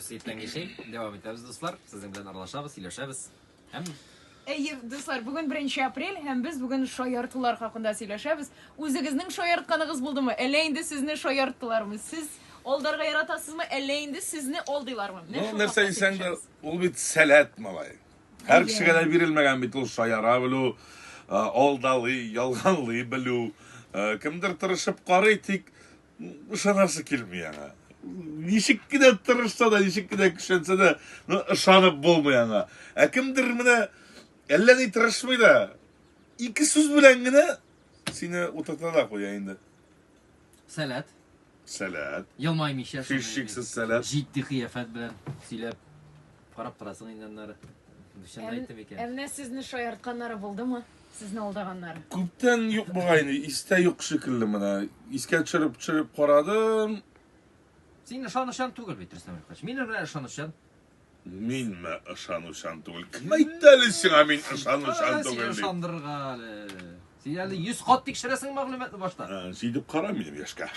Seyitten geçeyim. Devam ederiz dostlar. Sizin bilen aralaşabız, iyileşeriz. Hem Dostlar, bugün 1 aprel hem biz bugün şoyartılar hakkında söyleşemiz. Özünüzün şoyartkanınız buldu mu? Eleyindi sizni şoyarttılar mı? Siz oldarga yaratasız mı? Eleyindi sizni oldular mı? No, nerse insan da ol bit selet malay. Her kişi kadar birilmegen bit ol şayara bilu, oldalı, yalganlı bilu. Kimdir tırışıp qaraytik, ışanası kilmeyen. Nişik gide tırışsa da, nişik gide küşense de ışanıp bulmayan. Kimdir mine elleni tırışmayla, iki söz bilen gine seni oturtada koyayında. Selat. Selet. Yılmaymış ya. Fişiksiz selet. Ciddi kıyafet bilen silep parasını inanları. Dışında ettim iken. Emne sizni şoyartkanları buldu mu? Sizni oldaganları. Kupten yok bu aynı, iste yok şekilde mina. İske çırıp qaradım. Sen ışan tugul bitirsen arkadaş. Minin ne ışan? Min mi ışan tugul? Kim aytalisin amin ışan Sen tugul? ışandırgalı. Sen yani 100 kat tekşiresin mağlumatlı başta. Sidip qaramaydım yaşka.